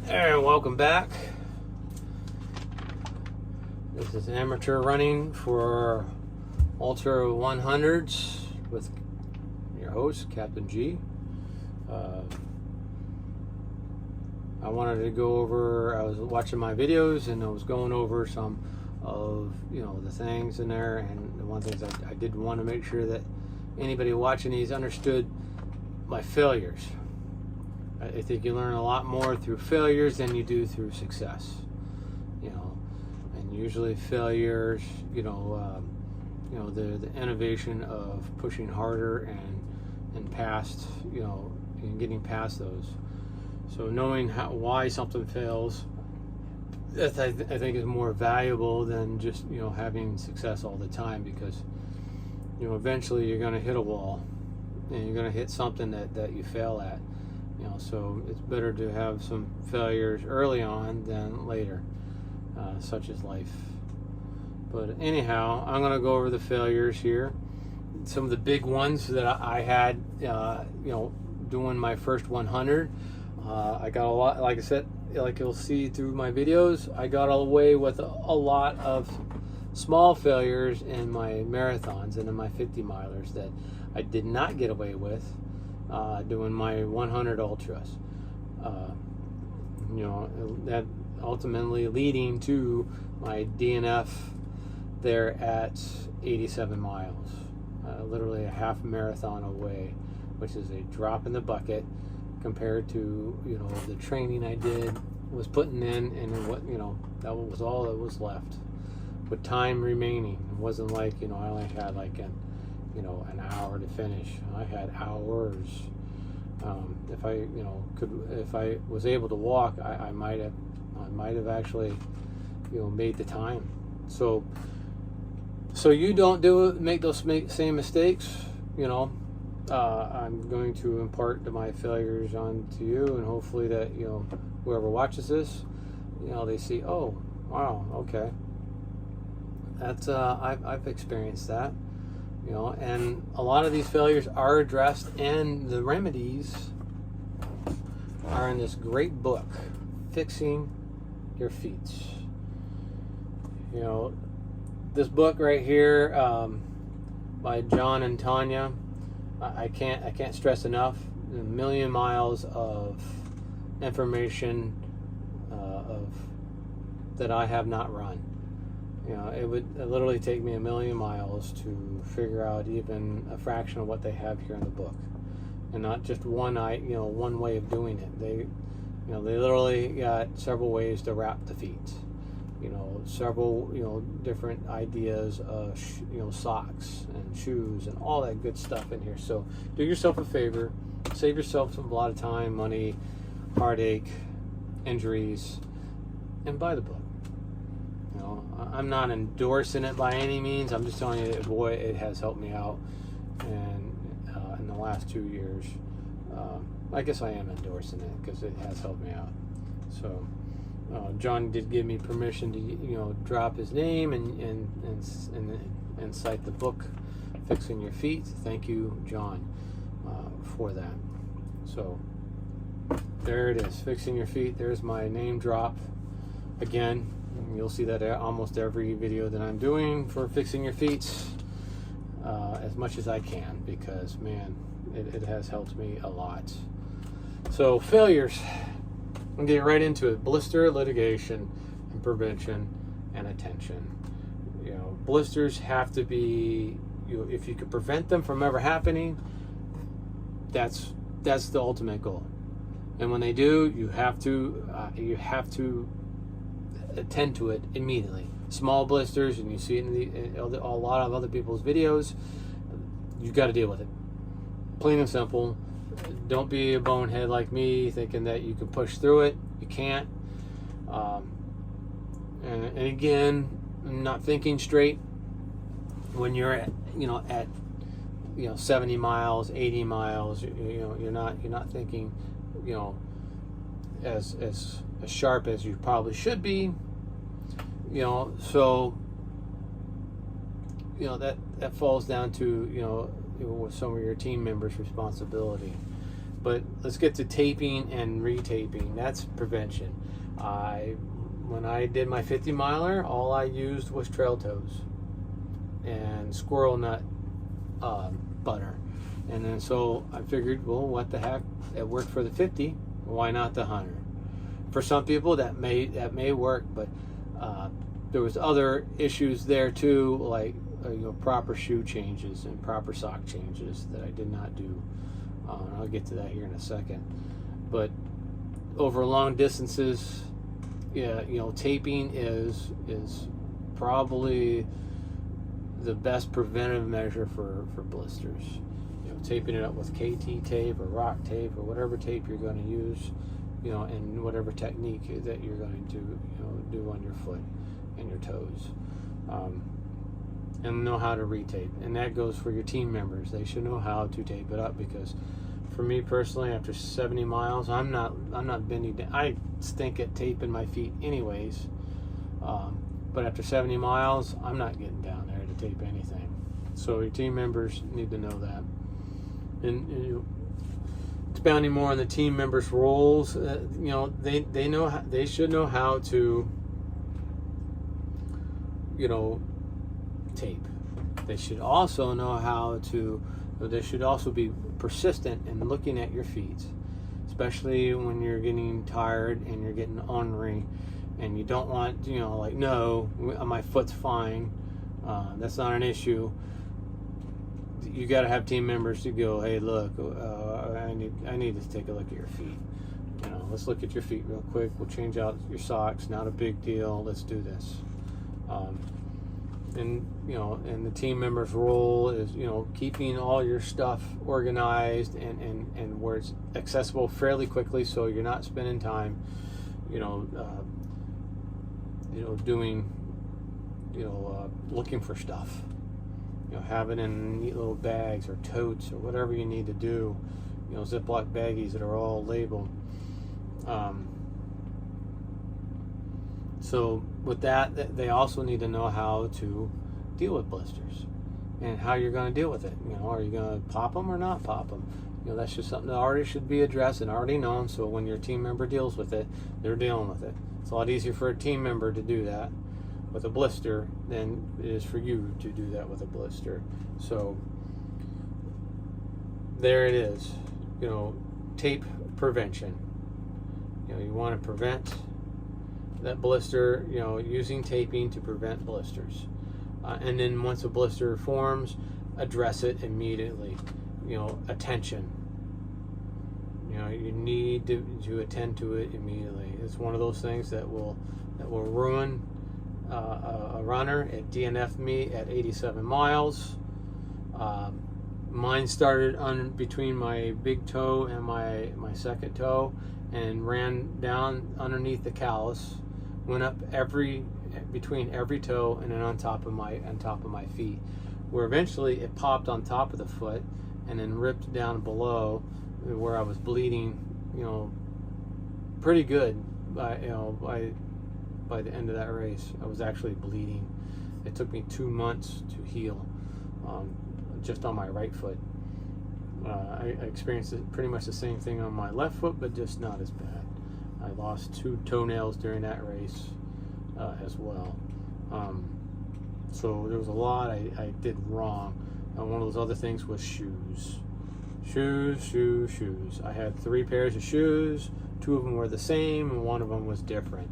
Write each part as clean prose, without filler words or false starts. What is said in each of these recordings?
And welcome back. This is amateur running for Ultra 100s with your host, Captain G. I wanted to go over, I was watching my videos and I was going over some of, the things in there, and one of the things I did want to make sure that anybody watching these understood my failures. I think you learn a lot more through failures than you do through success, and usually failures, the innovation of pushing harder and past, and getting past those. So knowing why something fails, that I think is more valuable than just, having success all the time, because, eventually you're going to hit a wall and you're going to hit something that you fail at. So it's better to have some failures early on than later, such as life. But anyhow, I'm going to go over the failures here. Some of the big ones that I had, doing my first 100. I got a lot, like I said, like you'll see through my videos, I got away with a lot of small failures in my marathons and in my 50 milers that I did not get away with doing my 100 ultras. That ultimately leading to my DNF there at 87 miles, literally a half marathon away, which is a drop in the bucket compared to the training I did was putting in, and what that was all that was left with time remaining. It wasn't like I only had like an hour to finish. I had hours. If I was able to walk, I might have actually made the time. So you don't make those same mistakes. I'm going to impart my failures onto you, and hopefully that whoever watches this, they see, oh wow, okay, that's I've experienced that. And a lot of these failures are addressed, and the remedies are in this great book, Fixing Your Feet. This book right here, by John and Tanya, I can't stress enough. A million miles of information that I have not run. It would literally take me a million miles to figure out even a fraction of what they have here in the book, and not just one way of doing it. They literally got several ways to wrap the feet. Several different ideas of socks and shoes and all that good stuff in here. So do yourself a favor, save yourself a lot of time, money, heartache, injuries, and buy the book. I'm not endorsing it by any means. I'm just telling you that, boy, it has helped me out. And in the last 2 years, I guess I am endorsing it because it has helped me out. So John did give me permission to drop his name and cite the book, Fixing Your Feet. Thank you, John, for that. So there it is, Fixing Your Feet. There's my name drop again. You'll see that almost every video that I'm doing for Fixing Your Feet, as much as I can, because man, it has helped me a lot. So failures, I'm gonna get right into it. Blister litigation and prevention and attention. Blisters have to be, if you could prevent them from ever happening, that's the ultimate goal. And when they do, you have to attend to it immediately. Small blisters, and you see it in a lot of other people's videos, you got to deal with it. Plain and simple. Don't be a bonehead like me, thinking that you can push through it. You can't. And again, not thinking straight when you're at 70 miles, 80 miles. You're not thinking as sharp as you probably should be. So that falls down to with some of your team members' responsibility. But let's get to taping and retaping. That's prevention. When I did my 50 miler, all I used was trail toes and squirrel nut butter. And then so I figured, well, what the heck? It worked for the 50. Why not the 100? For some people that may work, but there was other issues there too, like proper shoe changes and proper sock changes that I did not do. I'll get to that here in a second. But over long distances, yeah, taping is probably the best preventive measure for blisters. Taping it up with KT tape or rock tape or whatever tape you're going to use, and whatever technique that you're going to do on your foot and your toes, and know how to retape. And that goes for your team members. They should know how to tape it up, because for me personally, after 70 miles, I'm not bending down. I stink at taping my feet anyways, but after 70 miles, I'm not getting down there to tape anything. So your team members need to know that. And expounding more on the team members' roles, they should know how to tape. They should also know how to. They should also be persistent in looking at your feet, especially when you're getting tired and you're getting ornery, and you don't want no, my foot's fine. That's not an issue. You got to have team members to go, hey, look, I need to take a look at your feet. Let's look at your feet real quick. We'll change out your socks. Not a big deal. Let's do this. And the team member's role is keeping all your stuff organized and where it's accessible fairly quickly, so you're not spending time doing looking for stuff. Have it in neat little bags or totes or whatever you need to do. Ziploc baggies that are all labeled. So with that, they also need to know how to deal with blisters and how you're going to deal with it. Are you going to pop them or not pop them? That's just something that already should be addressed and already known. So when your team member deals with it, they're dealing with it. It's a lot easier for a team member to do that with a blister than it is for you to do that with a blister. So there it is. Tape prevention. You want to prevent that blister, using taping to prevent blisters. And then once a blister forms, address it immediately. Attention. You need to attend to it immediately. It's one of those things that will ruin a runner. It DNF'd me at 87 miles. Mine started between my big toe and my second toe, and ran down underneath the callus, went up between every toe, and then on top of my feet, where eventually it popped on top of the foot and then ripped down below, where I was bleeding pretty good by the end of that race. I was actually bleeding. It took me 2 months to heal, just on my right foot. I experienced pretty much the same thing on my left foot, but just not as bad. I lost 2 toenails during that race as well. So there was a lot I did wrong. One of those other things was shoes. Shoes. I had 3 pairs of shoes. 2 of them were the same, and 1 of them was different.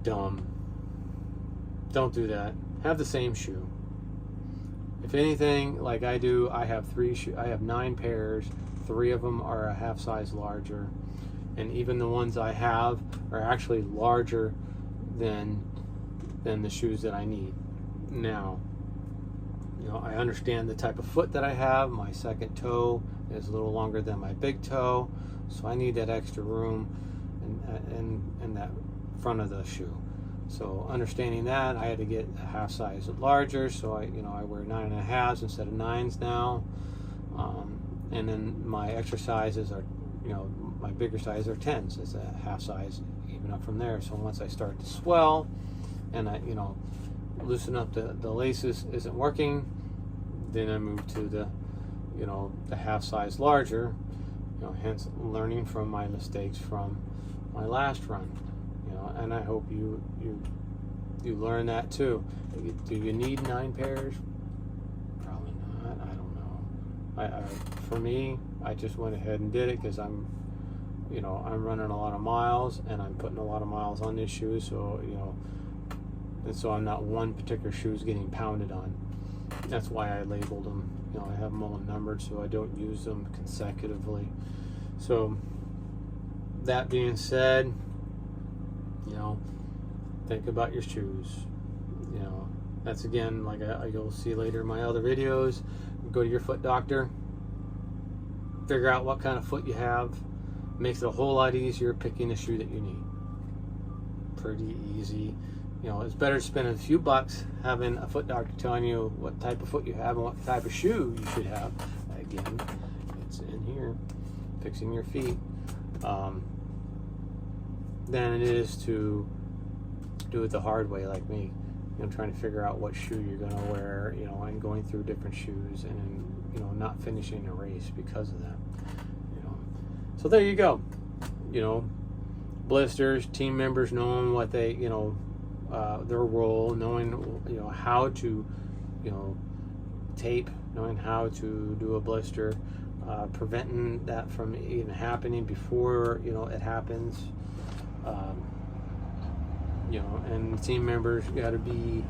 Dumb. Don't do that. Have the same shoe. If anything, like I do, I have 9 pairs. 3 of them are a half size larger, and even the ones I have are actually larger than the shoes that I need. Now, I understand the type of foot that I have. My second toe is a little longer than my big toe, so I need that extra room in that front of the shoe. So understanding that, I had to get a half size larger. So I wear 9.5s instead of 9s now. And then my exercises are, my bigger size are 10s. It's a half size even up from there. So once I start to swell and I, loosen up the laces isn't working, then I move to the half size larger. hence learning from my mistakes from my last run. And I hope you learn that too. Do you need 9 pairs? Probably not. I don't know. For me, I just went ahead and did it because I'm running a lot of miles, and I'm putting a lot of miles on this shoe, so and so I'm not one particular shoe's getting pounded on. That's why I labeled them. I have them all numbered, so I don't use them consecutively. So that being said, think about your shoes. That's again, like you'll see later in my other videos. Go to your foot doctor, figure out what kind of foot you have. Makes it a whole lot easier picking the shoe that you need. Pretty easy. It's better to spend a few bucks having a foot doctor telling you what type of foot you have and what type of shoe you should have. Again, it's in here, fixing your feet, than it is to do it the hard way like me. Trying to figure out what shoe you're going to wear, and going through different shoes, and not finishing a race because of that. So there you go. Blisters, team members knowing what they, their role, knowing, how to, tape, knowing how to do a blister, preventing that from even happening before, it happens. And team members got to be,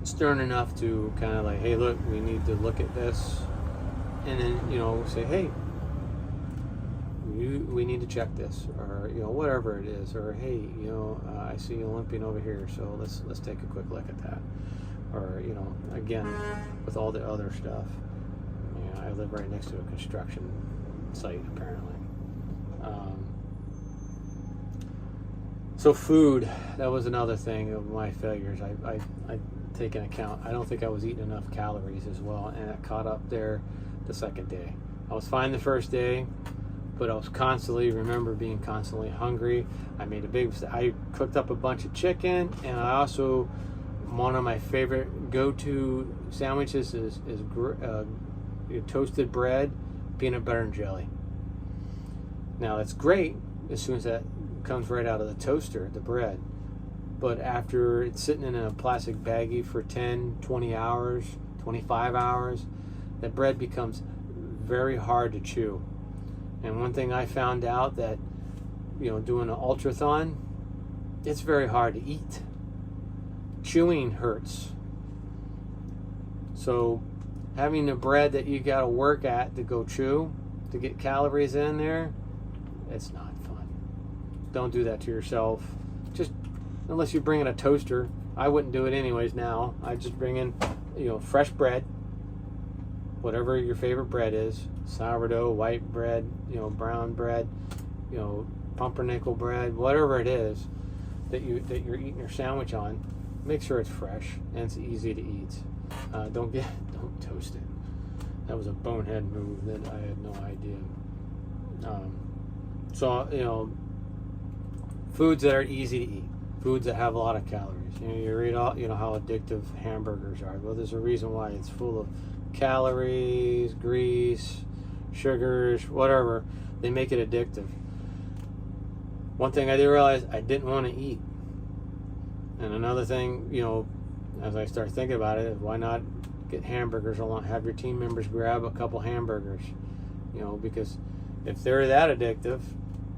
stern enough to kind of like, hey, look, we need to look at this. And then, say, hey, we need to check this, or, whatever it is, or, hey, I see you limping over here, so let's take a quick look at that. Or, again, with all the other stuff. I live right next to a construction site, apparently. So food, that was another thing of my failures. I take into account, I don't think I was eating enough calories as well, and it caught up there the second day. I was fine the first day, but I was remember being constantly hungry. I cooked up a bunch of chicken, and I also, one of my favorite go-to sandwiches is toasted bread, peanut butter and jelly. Now that's great as soon as that comes right out of the toaster, the bread. But after it's sitting in a plastic baggie for 10, 20 hours, 25 hours, that bread becomes very hard to chew. And one thing I found out that, doing an ultrathon, it's very hard to eat. Chewing hurts. So having the bread that you got to work at to go chew, to get calories in there, it's not fun. Don't do that to yourself. Just, unless you're bringing a toaster, I wouldn't do it anyways now. I just bring in, fresh bread, whatever your favorite bread is, sourdough, white bread, brown bread, pumpernickel bread, whatever it is that you're eating your sandwich on. Make sure it's fresh and it's easy to eat. Don't toast it. That was a bonehead move that I had no idea. So foods that are easy to eat, foods that have a lot of calories. You read all, how addictive hamburgers are. Well, there's a reason why. It's full of calories, grease, sugars, whatever. They make it addictive. One thing I did realize, I didn't want to eat. And another thing, as I start thinking about it, is why not get hamburgers along? Have your team members grab a couple hamburgers, because if they're that addictive,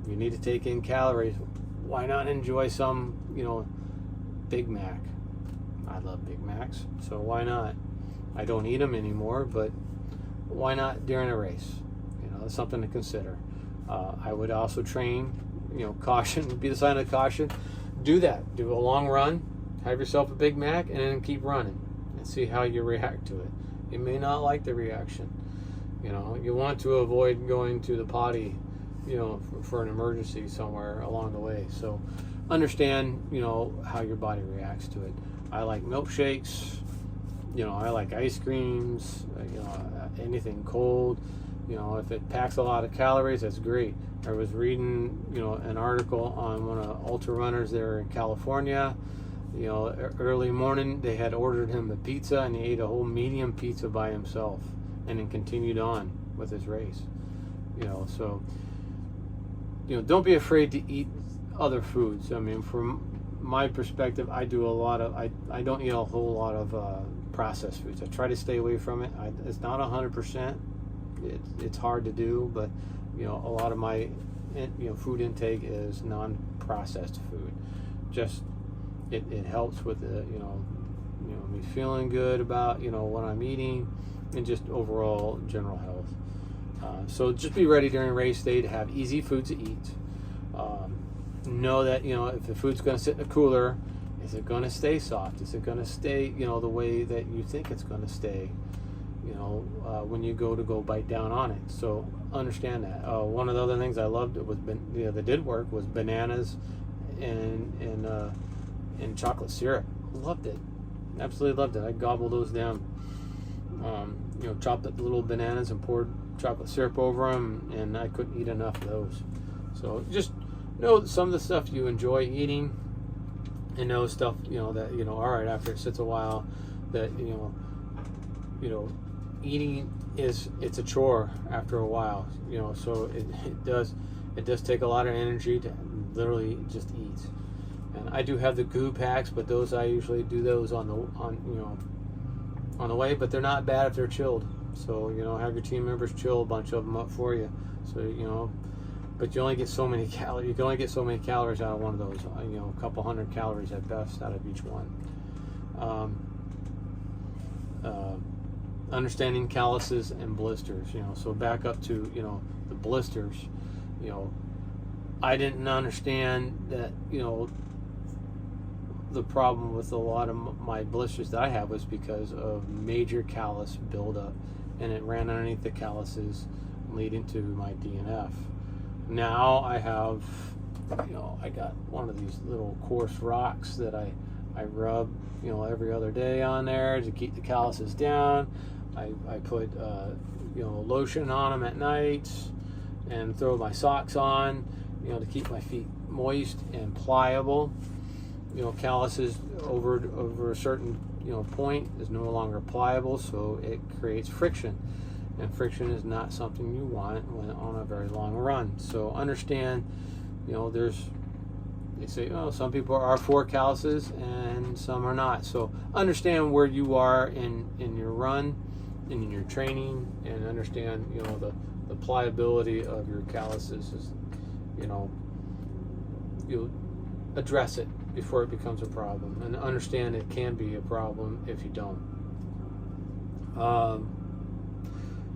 you need to take in calories. Why not enjoy some, Big Mac? I love Big Macs, so why not? I don't eat them anymore, but why not during a race? It's something to consider. I would also train, caution would be the sign of caution. Do that. Do a long run, have yourself a Big Mac, and then keep running and see how you react to it. You may not like the reaction. You want to avoid going to the potty, for an emergency somewhere along the way. So understand, how your body reacts to it. I like milkshakes. I like ice creams. Anything cold. If it packs a lot of calories, that's great. I was reading, an article on one of ultra runners there in California. Early morning, they had ordered him a pizza, and he ate a whole medium pizza by himself, and then continued on. with his race. So don't be afraid to eat other foods. I mean, from my perspective, I do a lot of I don't eat a whole lot of processed foods. I try to stay away from it. It's not 100%. It's hard to do, but a lot of my food intake is non-processed food. Just it helps with the me feeling good about what I'm eating, and just overall general health. So just be ready during race day to have easy food to eat. Know that if the food's going to sit in a cooler, is it going to stay soft? Is it going to stay the way that you think it's going to stay? When you go bite down on it. So understand that. One of the other things I loved that did work was bananas and chocolate syrup. Loved it. Absolutely loved it. I gobbled those down. Chopped up the little bananas and poured chocolate syrup over them, and I couldn't eat enough of those. So just know that some of the stuff you enjoy eating, and know stuff that all right, after it sits a while, that eating it's a chore after a while. So it does take a lot of energy to literally just eat. And I do have the goo packs, but those I usually do those on the way, but they're not bad if they're chilled. So have your team members chill a bunch of them up for you. So but you only get so many calories. You can only get so many calories out of one of those. A couple hundred calories at best out of each one. Understanding calluses and blisters. So back up to the blisters. I didn't understand that the problem with a lot of my blisters that I had was because of major callus buildup, and it ran underneath the calluses, leading to my DNF. Now I have, I got one of these little coarse rocks that I rub, every other day on there to keep the calluses down. I put, lotion on them at night, and throw my socks on, to keep my feet moist and pliable. Calluses over a certain point is no longer pliable, so it creates friction, and friction is not something you want when on a very long run. So understand, they say, some people are for calluses and some are not. So understand where you are in your run and in your training, and understand the pliability of your calluses is, you'll address it before it becomes a problem, and understand it can be a problem if you don't.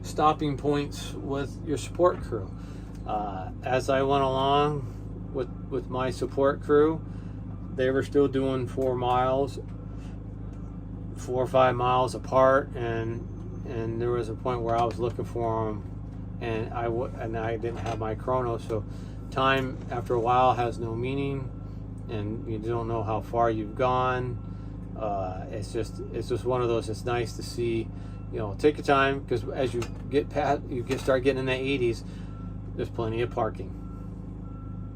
Stopping points with your support crew. As I went along with my support crew, they were still doing 4 or 5 miles apart, and there was a point where I was looking for them, and I didn't have my chrono, so time after a while has no meaning, and you don't know how far you've gone. It's just one of those. It's nice to see, take your time, because as you start getting in the 80s, there's plenty of parking.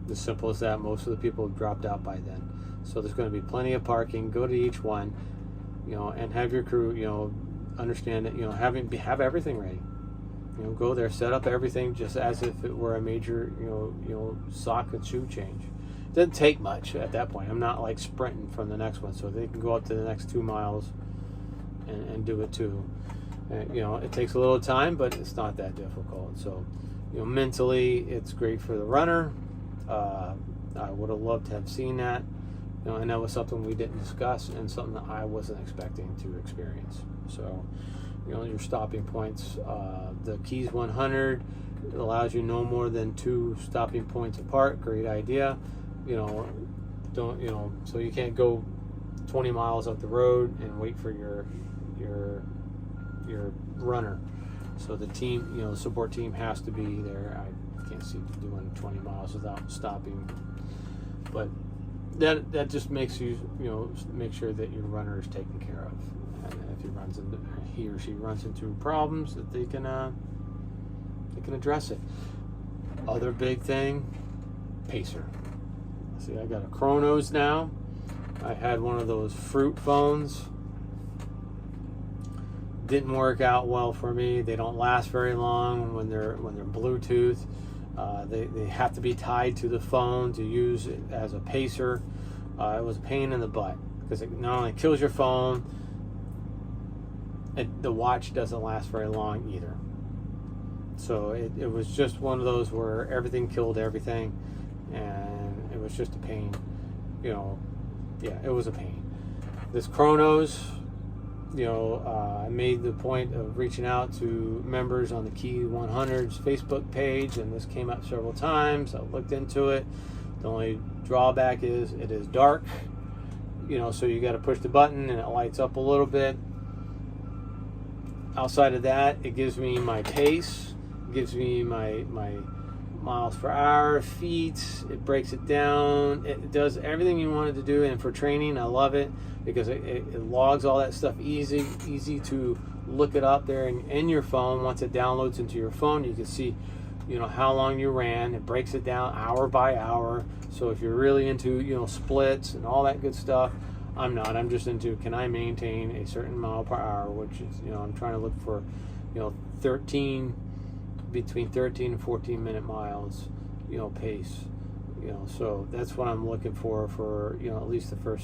As simple as that. Most of the people have dropped out by then, so there's going to be plenty of parking. Go to each one, and have your crew, understand that, have everything ready. Go there, set up everything just as if it were a major, sock and shoe change. It doesn't take much at that point. I'm not like sprinting from the next one, so they can go up to the next 2 miles and do it too. It takes a little time, but it's not that difficult. So, mentally, it's great for the runner. I would have loved to have seen that, and that was something we didn't discuss, and something that I wasn't expecting to experience. So, your stopping points, the Keys 100 allows you no more than 2 stopping points apart. Great idea. So you can't go 20 miles up the road and wait for your runner. So the team, support team has to be there. I can't see doing 20 miles without stopping, but that just makes you, make sure that your runner is taken care of. And if he or she runs into problems, that they can address it. Other big thing, pacer. See, I got a Chronos now. I had one of those fruit phones. didn't work out well for me. They don't last very long when they're Bluetooth. They have to be tied to the phone to use it as a pacer. It was a pain in the butt because it not only kills your phone, the watch doesn't last very long either. So it was just one of those where everything killed everything, and it was just a pain. Yeah, it was a pain. This Chronos, I made the point of reaching out to members on the Key 100's Facebook page, and this came up several times. I looked into it. The only drawback is it is dark, so you got to push the button and it lights up a little bit. Outside of that, it gives me my pace, it gives me my miles per hour, feet, it breaks it down, it does everything you want it to do. And for training, I love it because it logs all that stuff easy to look it up there in your phone. Once it downloads into your phone, you can see how long you ran. It breaks it down hour by hour. So if you're really into splits and all that good stuff, I'm not. I'm just into, can I maintain a certain mile per hour, which is, I'm trying to look for, between 13 and 14 minute miles, pace. So that's what I'm looking for at least the first